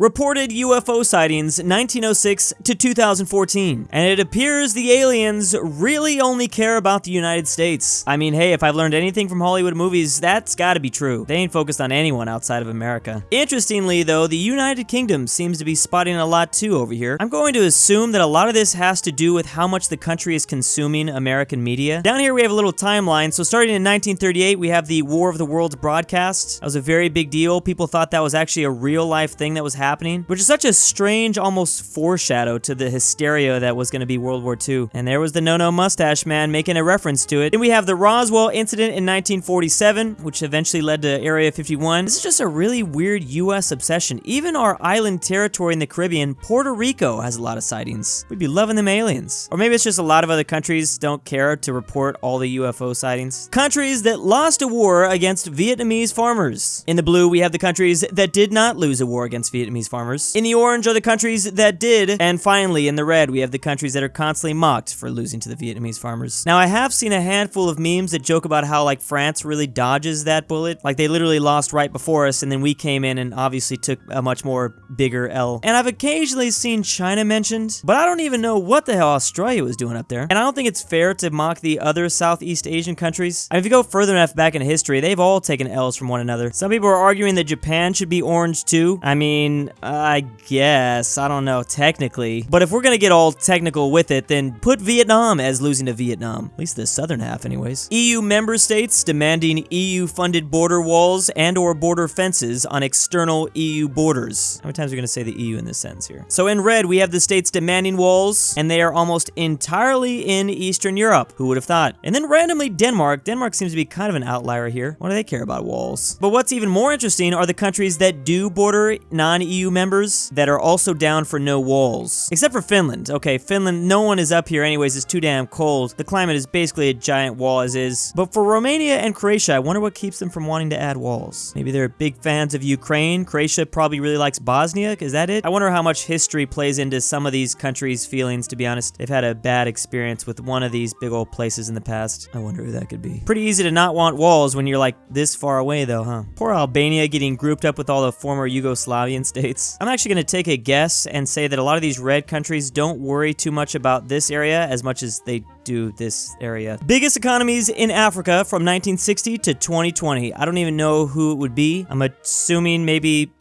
Reported UFO sightings 1906 to 2014. And it appears the aliens really only care about the United States. I mean, hey, if I've learned anything from Hollywood movies, that's gotta be true. They ain't focused on anyone outside of America. Interestingly though, the United Kingdom seems to be spotting a lot too over here. I'm going to assume that a lot of this has to do with how much the country is consuming American media. Down here we have a little timeline. So starting in 1938, we have the War of the Worlds broadcast. That was a very big deal. People thought that was actually a real life thing that was happening, which is such a strange, almost foreshadow to the hysteria that was going to be World War II. And there was the no-no mustache man making a reference to it. Then we have the Roswell incident in 1947, which eventually led to Area 51. This is just a really weird US obsession. Even our island territory in the Caribbean, Puerto Rico, has a lot of sightings. We'd be loving them aliens. Or maybe it's just a lot of other countries don't care to report all the UFO sightings. Countries that lost a war against Vietnamese farmers. In the blue, we have the countries that did not lose a war against Vietnamese farmers. In the orange are the countries that did, and finally in the red we have the countries that are constantly mocked for losing to the Vietnamese farmers. Now I have seen a handful of memes that joke about how like France really dodges that bullet, like they literally lost right before us and then we came in and obviously took a much more bigger L. And I've occasionally seen China mentioned, but I don't even know what the hell Australia was doing up there. And I don't think it's fair to mock the other Southeast Asian countries. I mean, if you go further enough back in history, they've all taken L's from one another. Some people are arguing that Japan should be orange too. I mean, I guess, I don't know, technically. But if we're gonna get all technical with it, then put Vietnam as losing to Vietnam. At least the southern half anyways. EU member states demanding EU-funded border walls and or border fences on external EU borders. How many times are we gonna say the EU in this sentence here? So in red, we have the states demanding walls, and they are almost entirely in Eastern Europe. Who would have thought? And then randomly Denmark. Denmark seems to be kind of an outlier here. Why do they care about walls? But what's even more interesting are the countries that do border non-EU members that are also down for no walls. Except for Finland. Okay, Finland, no one is up here anyways, it's too damn cold. The climate is basically a giant wall as is. But for Romania and Croatia, I wonder what keeps them from wanting to add walls. Maybe they're big fans of Ukraine. Croatia probably really likes Bosnia, is that it? I wonder how much history plays into some of these countries' feelings, to be honest. They've had a bad experience with one of these big old places in the past. I wonder who that could be. Pretty easy to not want walls when you're like this far away though, huh? Poor Albania getting grouped up with all the former Yugoslavian states. I'm actually gonna take a guess and say that a lot of these red countries don't worry too much about this area as much as they do this area. Biggest economies in Africa from 1960 to 2020. I don't even know who it would be. I'm assuming maybe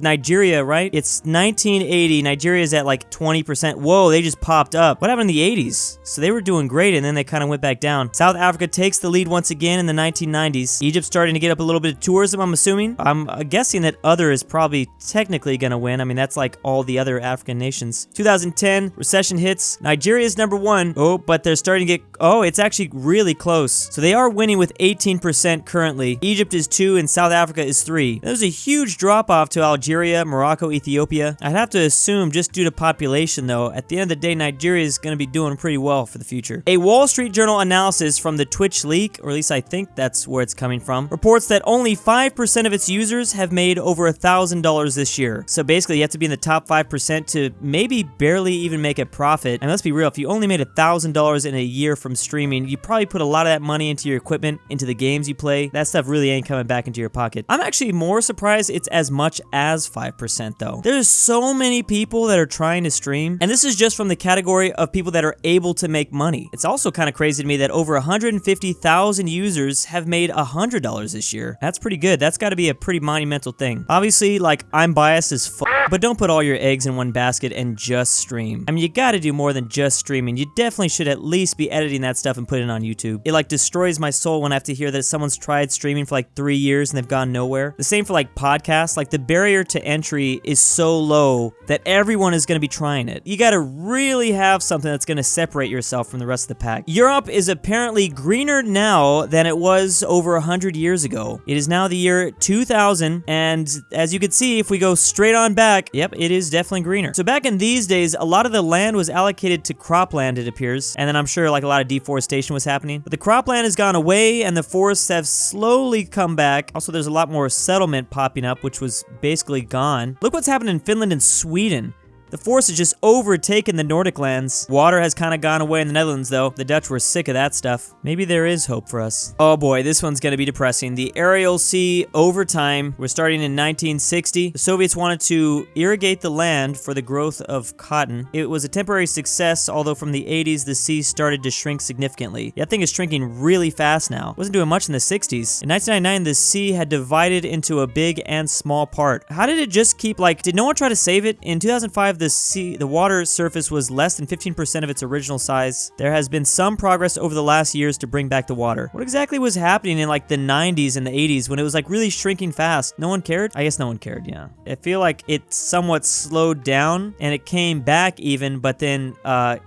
Nigeria, right? It's 1980. Nigeria is at like 20%. Whoa, they just popped up. What happened in the 80s? So they were doing great and then they kind of went back down. South Africa takes the lead once again in the 1990s. Egypt's starting to get up a little bit of tourism, I'm assuming. I'm guessing that other is probably technically gonna win. I mean, that's like all the other African nations. 2010, recession hits. Nigeria is #1. Oh, but they're starting to get, it's actually really close. So they are winning with 18% currently. Egypt is 2 and South Africa is 3. There's a huge drop off to Algeria, Morocco, Ethiopia. I'd have to assume just due to population though, at the end of the day, Nigeria is going to be doing pretty well for the future. A Wall Street Journal analysis from the Twitch leak, or at least I think that's where it's coming from, reports that only 5% of its users have made over $1,000 this year. So basically you have to be in the top 5% to maybe barely even make a profit. And let's be real, if you only made $1,000 in a year from streaming, you probably put a lot of that money into your equipment, into the games you play. That stuff really ain't coming back into your pocket. I'm actually more surprised it's as much as 5% though. There's so many people that are trying to stream, and this is just from the category of people that are able to make money. It's also kind of crazy to me that over 150,000 users have made $100 this year. That's pretty good. That's got to be a pretty monumental thing. Obviously, like, I'm biased as fuck, but don't put all your eggs in one basket and just stream. I mean, you got to do more than just streaming. You definitely should at least be editing that stuff and putting it on YouTube. It like destroys my soul when I have to hear that someone's tried streaming for like 3 years and they've gone nowhere. The same for like podcasts. Like the barrier to entry is so low that everyone is going to be trying it. You got to really have something that's going to separate yourself from the rest of the pack. Europe is apparently greener now than it was over 100 years ago. It is now the year 2000, and as you can see, if we go straight on back, yep, it is definitely greener. So back in these days, a lot of the land was allocated to cropland, it appears, and then I'm sure like a lot of deforestation was happening. But the cropland has gone away, and the forests have slowly come back. Also, there's a lot more settlement popping up, which was basically gone. Look what's happened in Finland and Sweden. The force has just overtaken the Nordic lands. Water has kind of gone away in the Netherlands, though. The Dutch were sick of that stuff. Maybe there is hope for us. Oh boy, this one's gonna be depressing. The Aral Sea over time. We're starting in 1960. The Soviets wanted to irrigate the land for the growth of cotton. It was a temporary success, although from the 80s, the sea started to shrink significantly. That thing is shrinking really fast now. It wasn't doing much in the 60s. In 1999, the sea had divided into a big and small part. How did it just keep, like, did no one try to save it? In 2005, the water surface was less than 15% of its original size. There has been some progress over the last years to bring back the water. What exactly was happening in like the 90s and the 80s when it was like really shrinking fast? No one cared? I guess no one cared, yeah. I feel like it somewhat slowed down and it came back even, but then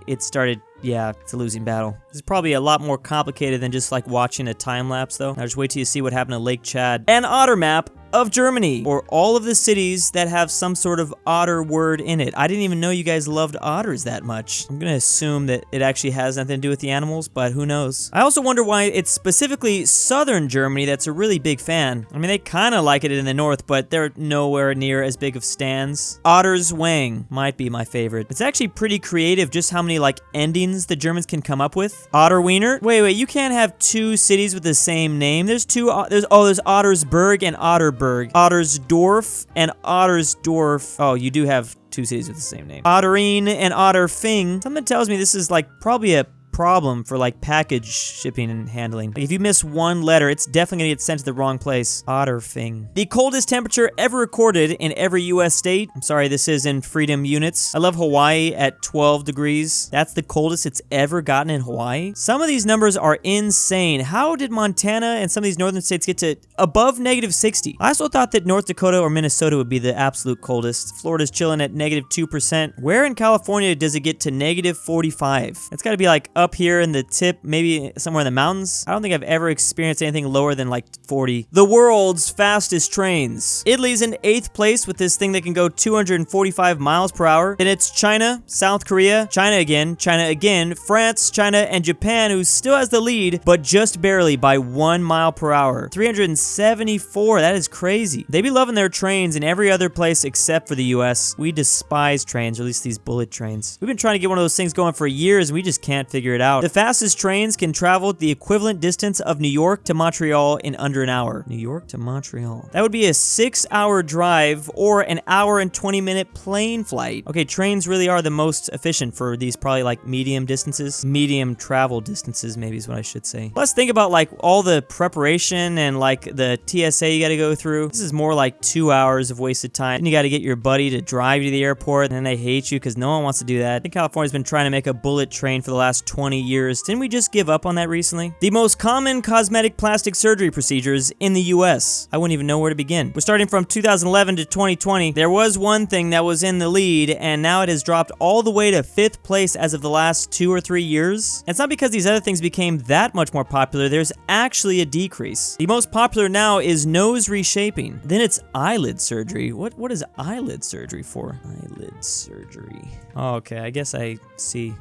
it started. Yeah, it's a losing battle. This is probably a lot more complicated than just like watching a time lapse though. Now just wait till you see what happened to Lake Chad. An Otter Map of Germany, or all of the cities that have some sort of otter word in it. I didn't even know you guys loved otters that much. I'm gonna assume that it actually has nothing to do with the animals, but who knows. I also wonder why it's specifically southern Germany that's a really big fan. I mean, they kind of like it in the north, but they're nowhere near as big of stands. Otter's Wang might be my favorite. It's actually pretty creative just how many like endings the Germans can come up with. Otterwiener? Wait, you can't have two cities with the same name. There's Ottersburg and Otterburg. Ottersdorf and Ottersdorf. Oh, you do have two cities with the same name. Otterine and Otterfing. Something tells me this is like probably a problem for like package shipping and handling. Like if you miss one letter, it's definitely gonna get sent to the wrong place. Otterfing. The coldest temperature ever recorded in every US state. I'm sorry, this is in freedom units. I love Hawaii at 12 degrees. That's the coldest it's ever gotten in Hawaii. Some of these numbers are insane. How did Montana and some of these northern states get to above -60? I also thought that North Dakota or Minnesota would be the absolute coldest. Florida's chilling at -2%. Where in California does it get to -45? It's gotta be like up here in the tip, maybe somewhere in the mountains. I don't think I've ever experienced anything lower than like 40. The world's fastest trains. Italy's in 8th place with this thing that can go 245 miles per hour. Then it's China, South Korea, China again, France, China, and Japan, who still has the lead, but just barely by 1 mile per hour. 374, that is crazy. They be loving their trains in every other place except for the US. We despise trains, or at least these bullet trains. We've been trying to get one of those things going for years, and we just can't figure it out. The fastest trains can travel the equivalent distance of New York to Montreal in under an hour. New York to Montreal. That would be a 6-hour drive or an hour and 20-minute plane flight. Okay, trains really are the most efficient for these probably like medium distances. Medium travel distances, maybe is what I should say. Let's think about like all the preparation and like the TSA you gotta go through. This is more like 2 hours of wasted time. Then you gotta get your buddy to drive you to the airport, and then they hate you because no one wants to do that. I think California's been trying to make a bullet train for the last 20 years. Didn't we just give up on that recently? The most common cosmetic plastic surgery procedures in the US. I wouldn't even know where to begin. We're starting from 2011 to 2020. There was one thing that was in the lead, and now it has dropped all the way to 5th place as of the last 2 or 3 years. And it's not because these other things became that much more popular. There's actually a decrease. The most popular now is nose reshaping. Then it's eyelid surgery. What is eyelid surgery for? Eyelid surgery. Oh, okay, I guess I see.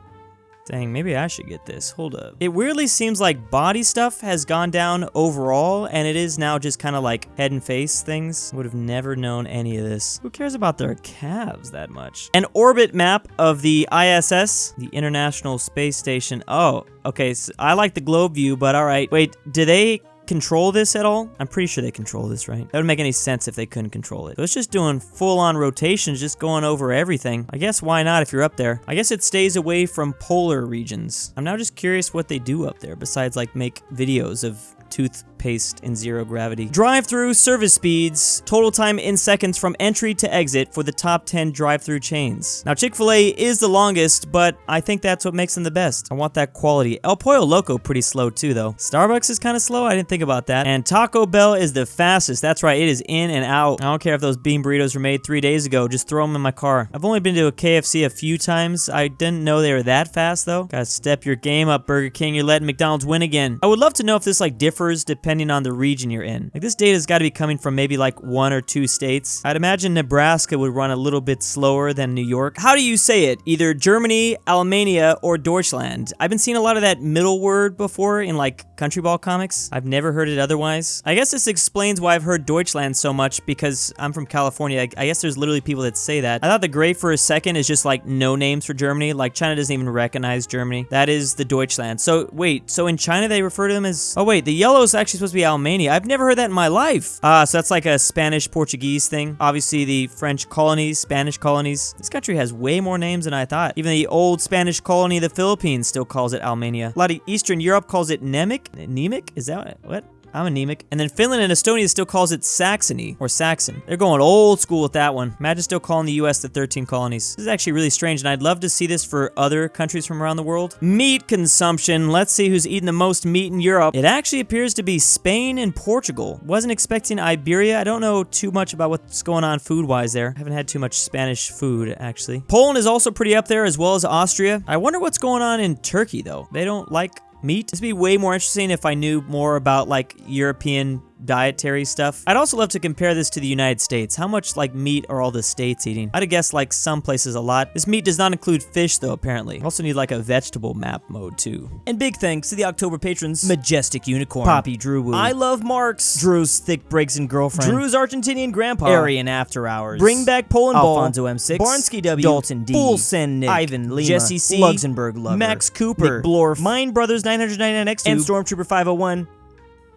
Dang, maybe I should get this. Hold up. It weirdly seems like body stuff has gone down overall, and it is now just kind of like head and face things. Would have never known any of this. Who cares about their calves that much? An orbit map of the ISS, the International Space Station. Oh, okay, so I like the globe view, but all right. Wait, do they control this at all? I'm pretty sure they control this, right? That would make any sense if they couldn't control it. So it's just doing full-on rotations, just going over everything. I guess why not if you're up there? I guess it stays away from polar regions. I'm now just curious what they do up there besides like make videos of toothpaste in 0 gravity. Drive-through service speeds, total time in seconds from entry to exit for the top 10 drive-through chains. Now, Chick-fil-A is the longest, but I think that's what makes them the best. I want that quality. El Pollo Loco pretty slow too, though. Starbucks is kind of slow. I didn't think about that. And Taco Bell is the fastest. That's right. It is in and out. I don't care if those bean burritos were made 3 days ago. Just throw them in my car. I've only been to a KFC a few times. I didn't know they were that fast, though. Gotta step your game up, Burger King. You're letting McDonald's win again. I would love to know if this like differs depending depending on the region you're in. Like, this data's got to be coming from maybe like 1 or 2 states. I'd imagine Nebraska would run a little bit slower than New York. How do you say it? Either Germany, Alemania, or Deutschland. I've been seeing a lot of that middle word before in like country ball comics. I've never heard it otherwise. I guess this explains why I've heard Deutschland so much, because I'm from California. I guess there's literally people that say that. I thought the gray for a second is just like no names for Germany. Like, China doesn't even recognize Germany. That is the Deutschland. So wait, so in China they refer to them as, oh wait, the yellow is actually supposed to be Alemania. I've never heard that in my life. So that's like a Spanish-Portuguese thing. Obviously the French colonies, Spanish colonies. This country has way more names than I thought. Even the old Spanish colony of the Philippines still calls it Alemania. A lot of Eastern Europe calls it Nemic. Nemic? Is that what? I'm anemic. And then Finland and Estonia still calls it Saxony, or Saxon. They're going old school with that one. Imagine still calling the US the 13 colonies. This is actually really strange, and I'd love to see this for other countries from around the world. Meat consumption. Let's see who's eating the most meat in Europe. It actually appears to be Spain and Portugal. Wasn't expecting Iberia. I don't know too much about what's going on food-wise there. I haven't had too much Spanish food, actually. Poland is also pretty up there, as well as Austria. I wonder what's going on in Turkey, though. They don't like meat. This would be way more interesting if I knew more about like European dietary stuff. I'd also love to compare this to the United States. How much like meat are all the states eating? I'd have guessed like some places a lot. This meat does not include fish though, apparently. I also need like a vegetable map mode too. And big thanks to the October patrons: Majestic Unicorn, Papi Druwu, I Love Marks, Drew's Thick Breaks and Girlfriend, Drew's Argentinian Grandpa, AryanAfterHours, BringBackPolandball, Alfonso M6, Barnsky W, Dalton D, Send Nic, Ivan Lima, Jesse C, LuxembourgLover, Max Cooper, McBlorf, Mine Brothers 999X2, and Stormtrooper 501.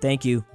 Thank you.